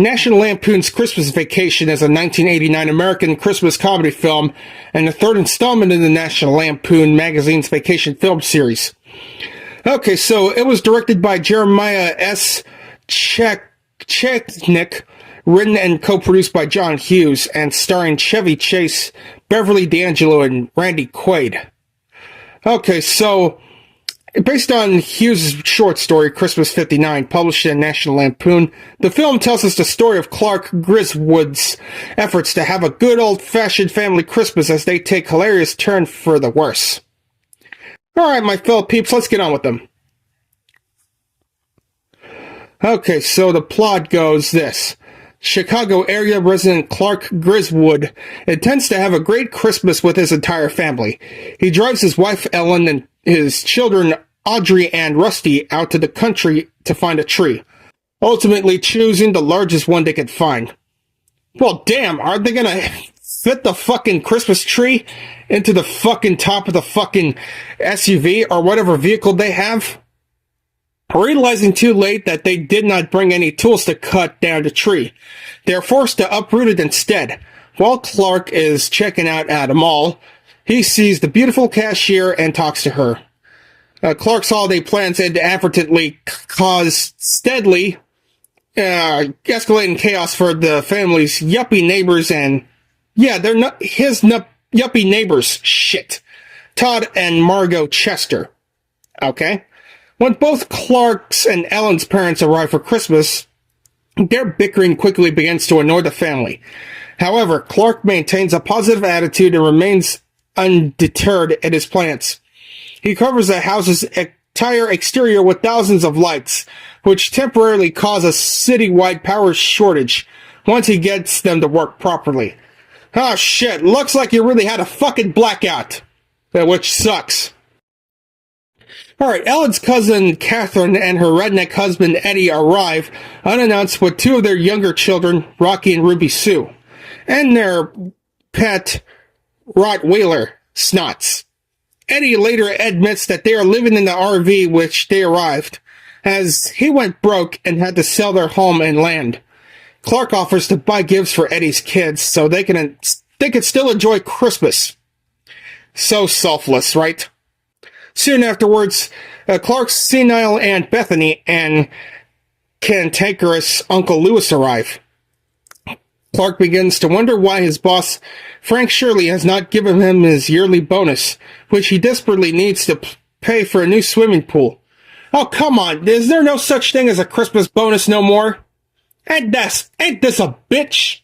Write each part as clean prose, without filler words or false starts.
National Lampoon's Christmas Vacation is a 1989 American Christmas comedy film and the third installment in the National Lampoon magazine's vacation film series. Okay, so it was directed by Jeremiah S. Chechnik, written and co-produced by John Hughes, and starring Chevy Chase, Beverly D'Angelo, and Randy Quaid. Okay, so based on Hughes' short story, Christmas 59, published in National Lampoon, the film tells us the story of Clark Griswold's efforts to have a good old-fashioned family Christmas as they take a hilarious turn for the worse. Alright, my fellow peeps, let's get on with them. Okay, so the plot goes this. Chicago area resident Clark Griswold intends to have a great Christmas with his entire family. He drives his wife Ellen and his children Audrey and Rusty out to the country to find a tree, ultimately choosing the largest one they could find. Well, damn, are they gonna fit the fucking Christmas tree into the fucking top of the fucking SUV or whatever vehicle they have? Realizing too late that they did not bring any tools to cut down the tree, they are forced to uproot it instead. While Clark is checking out at a mall, he sees the beautiful cashier and talks to her. Clark's holiday plans inadvertently cause steadily escalating chaos for the family's yuppie neighbors and... yeah, they're not his yuppie neighbors. Shit. Todd and Margot Chester. Okay? When both Clark's and Ellen's parents arrive for Christmas, their bickering quickly begins to annoy the family. However, Clark maintains a positive attitude and remains undeterred in his plans. He covers the house's entire exterior with thousands of lights, which temporarily cause a citywide power shortage once he gets them to work properly. Oh shit, looks like you really had a fucking blackout. Which sucks. Alright, Ellen's cousin Catherine and her redneck husband Eddie arrive unannounced with two of their younger children, Rocky and Ruby Sue, and their pet Rottweiler, Snots. Eddie later admits that they are living in the RV which they arrived, as he went broke and had to sell their home and land. Clark offers to buy gifts for Eddie's kids so they can still enjoy Christmas. So selfless, right? Soon afterwards, Clark's senile Aunt Bethany and cantankerous Uncle Lewis arrive. Clark begins to wonder why his boss, Frank Shirley, has not given him his yearly bonus, which he desperately needs to pay for a new swimming pool. Oh, come on, is there no such thing as a Christmas bonus no more? Ain't this a bitch?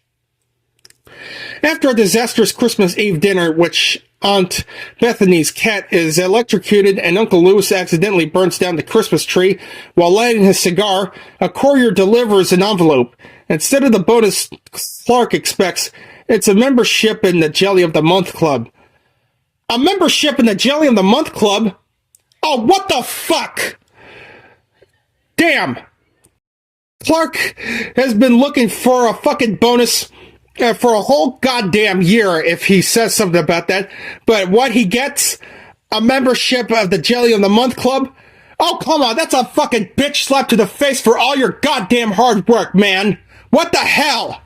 After a disastrous Christmas Eve dinner, which Aunt Bethany's cat is electrocuted and Uncle Lewis accidentally burns down the Christmas tree while lighting his cigar, a courier delivers an envelope. Instead of the bonus Clark expects, it's a membership in the Jelly of the Month Club. A membership in the Jelly of the Month Club? Oh, what the fuck? Damn. Clark has been looking for a fucking bonus for a whole goddamn year if he says something about that. But what he gets? A membership of the Jelly of the Month Club? Oh, come on, that's a fucking bitch slap to the face for all your goddamn hard work, man. What the hell?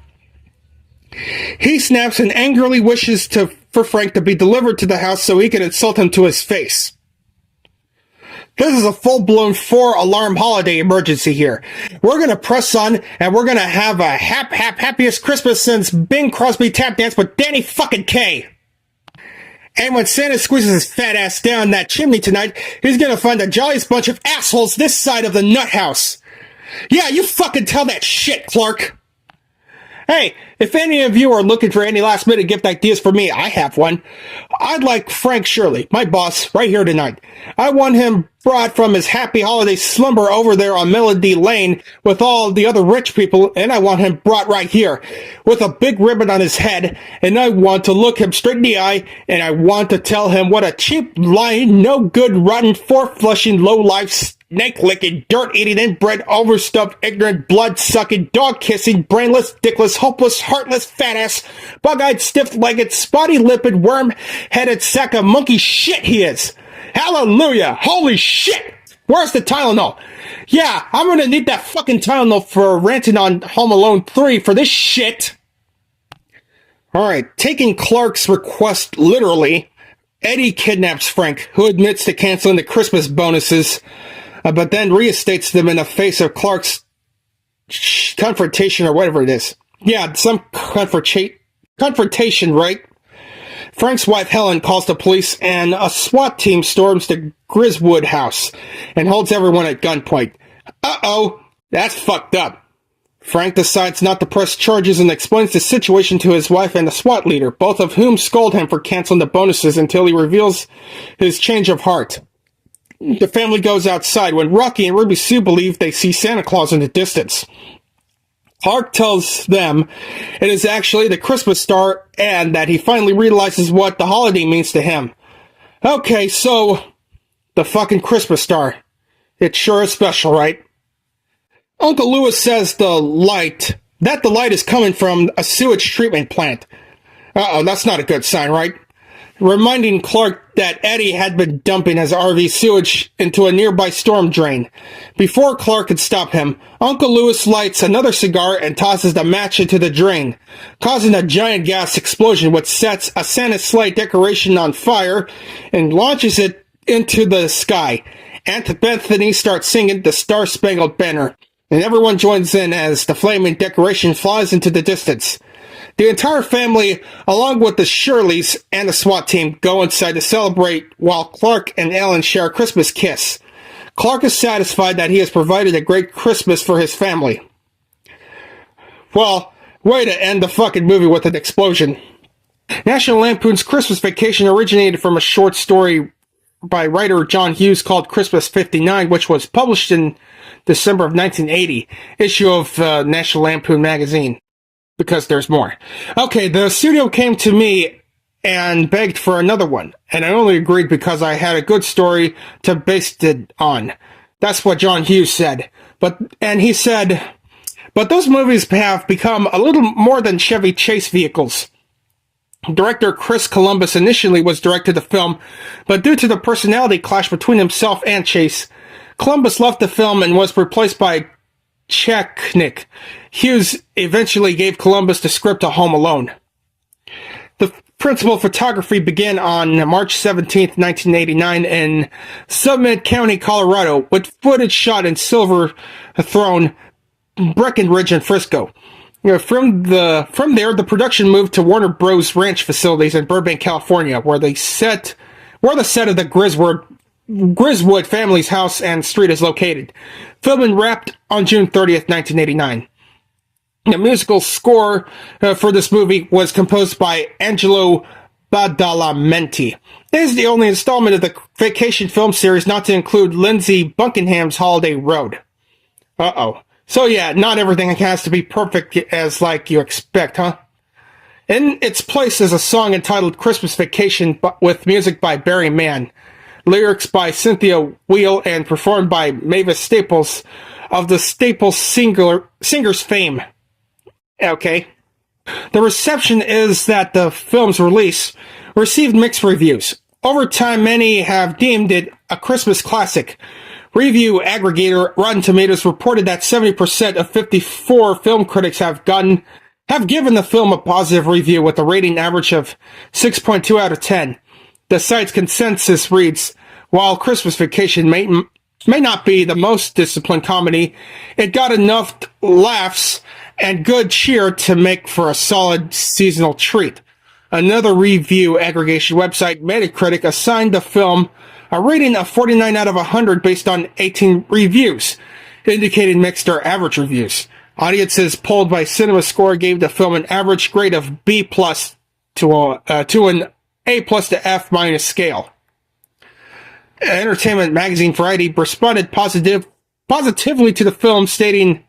He snaps and angrily wishes for Frank to be delivered to the house so he can insult him to his face. This is a full-blown 4-alarm holiday emergency here. We're gonna press on, and we're gonna have a happiest Christmas since Bing Crosby tap dance with Danny fucking Kaye. And when Santa squeezes his fat ass down that chimney tonight, he's gonna find the jolliest bunch of assholes this side of the nut house. Yeah, you fucking tell that shit, Clark. Hey, if any of you are looking for any last-minute gift ideas for me, I have one. I'd like Frank Shirley, my boss, right here tonight. I want him brought from his happy holiday slumber over there on Melody Lane with all the other rich people, and I want him brought right here with a big ribbon on his head, and I want to look him straight in the eye, and I want to tell him what a cheap, lying, no-good, rotten, four-flushing, low-life, snake-licking, dirt-eating, inbred, overstuffed, ignorant, blood-sucking, dog-kissing, brainless, dickless, hopeless, heartless, fat-ass, bug-eyed, stiff-legged, spotty-lipped, worm-headed sack of monkey shit he is. Hallelujah! Holy shit! Where's the Tylenol? Yeah, I'm gonna need that fucking Tylenol for ranting on Home Alone 3 for this shit. Alright, taking Clark's request literally, Eddie kidnaps Frank, who admits to canceling the Christmas bonuses, but then reinstates them in the face of Clark's confrontation or whatever it is. Yeah, some confrontation, right? Frank's wife Helen calls the police and a SWAT team storms the Griswold house and holds everyone at gunpoint. Uh-oh, that's fucked up. Frank decides not to press charges and explains the situation to his wife and the SWAT leader, both of whom scold him for canceling the bonuses until he reveals his change of heart. The family goes outside when Rocky and Ruby Sue believe they see Santa Claus in the distance. Clark tells them it is actually the Christmas star and that he finally realizes what the holiday means to him. Okay, so the fucking Christmas star. It sure is special, right? Uncle Lewis says the light is coming from a sewage treatment plant. Uh-oh, that's not a good sign, right? Reminding Clark that Eddie had been dumping his RV sewage into a nearby storm drain. Before Clark could stop him, Uncle Lewis lights another cigar and tosses the match into the drain, causing a giant gas explosion which sets a Santa sleigh decoration on fire and launches it into the sky. Aunt Bethany starts singing the Star-Spangled Banner, and everyone joins in as the flaming decoration flies into the distance. The entire family, along with the Shirleys and the SWAT team, go inside to celebrate while Clark and Ellen share a Christmas kiss. Clark is satisfied that he has provided a great Christmas for his family. Well, way to end the fucking movie with an explosion. National Lampoon's Christmas Vacation originated from a short story by writer John Hughes called Christmas 59, which was published in December of 1980, issue of National Lampoon magazine. Because there's more. Okay, the studio came to me and begged for another one, and I only agreed because I had a good story to base it on. That's what John Hughes said. He said, but those movies have become a little more than Chevy Chase vehicles. Director Chris Columbus initially was directed the film, but due to the personality clash between himself and Chase, Columbus left the film and was replaced by Chechnik. Hughes eventually gave Columbus the script to Home Alone. The principal photography began on March 17, 1989 in Summit County, Colorado, with footage shot in Silver Throne, Breckenridge, and Frisco. From there, the production moved to Warner Bros. Ranch facilities in Burbank, California, where the set of the Griswold family's house and street is located. Filming wrapped on June 30th, 1989. The musical score for this movie was composed by Angelo Badalamenti. It is the only installment of the vacation film series not to include Lindsey Buckingham's Holiday Road. Uh-oh. So yeah, not everything has to be perfect as like you expect, huh? In its place is a song entitled Christmas Vacation with music by Barry Mann, lyrics by Cynthia Weil, and performed by Mavis Staples of the Staples Singers fame. Okay. The reception is that the film's release received mixed reviews. Over time, many have deemed it a Christmas classic. Review aggregator Rotten Tomatoes reported that 70% of 54 film critics have given the film a positive review with a rating average of 6.2 out of 10. The site's consensus reads, while Christmas Vacation may not be the most disciplined comedy, it got enough laughs and good cheer to make for a solid seasonal treat. Another review aggregation website, Metacritic, assigned the film a rating of 49 out of 100 based on 18 reviews, indicating mixed or average reviews. Audiences polled by CinemaScore gave the film an average grade of B+ to an A+ to F- scale. Entertainment magazine Variety responded positively to the film, stating,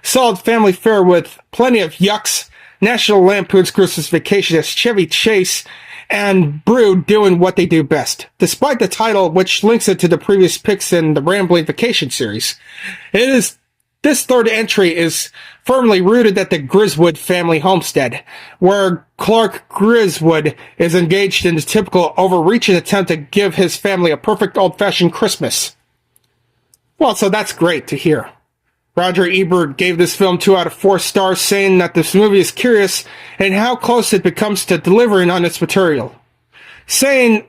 solid family fare with plenty of yucks, National Lampoon's Christmas Vacation as Chevy Chase and Brood doing what they do best. Despite the title, which links it to the previous picks in the Rambling Vacation series, this third entry is firmly rooted at the Griswold family homestead, where Clark Griswold is engaged in the typical overreaching attempt to give his family a perfect old-fashioned Christmas. Well, so that's great to hear. Roger Ebert gave this film 2 out of 4 stars, saying that this movie is curious and how close it becomes to delivering on its material. Saying,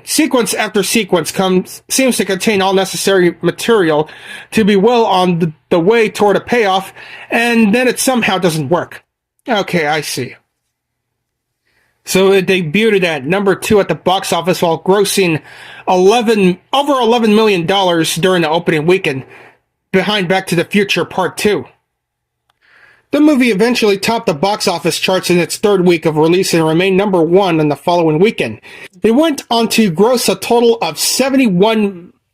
sequence after sequence seems to contain all necessary material to be well on the way toward a payoff, and then it somehow doesn't work. Okay, I see. So it debuted at number 2 at the box office while grossing over $11 million during the opening weekend, behind Back to the Future Part 2. The movie eventually topped the box office charts in its 3rd week of release and remained number 1 in the following weekend. It went on to gross a total of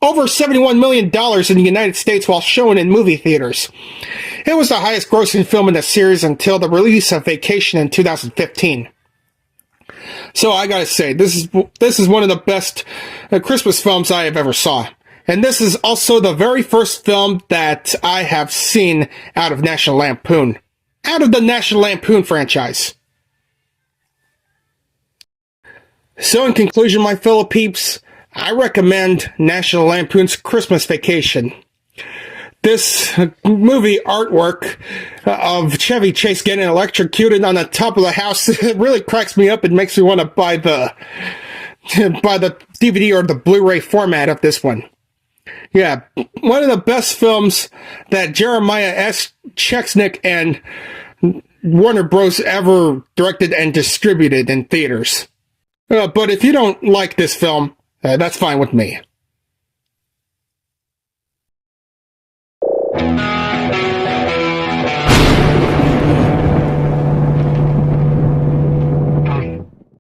over $71 million in the United States while showing in movie theaters. It was the highest grossing film in the series until the release of Vacation in 2015. So I gotta say, this is one of the best Christmas films I have ever saw. And this is also the very first film that I have seen out of National Lampoon. Out of the National Lampoon franchise. So in conclusion, my fellow peeps, I recommend National Lampoon's Christmas Vacation. This movie artwork of Chevy Chase getting electrocuted on the top of the house really cracks me up and makes me want to buy the DVD or the Blu-ray format of this one. Yeah, one of the best films that Jeremiah S. Chechnik and Warner Bros. Ever directed and distributed in theaters. But if you don't like this film, that's fine with me.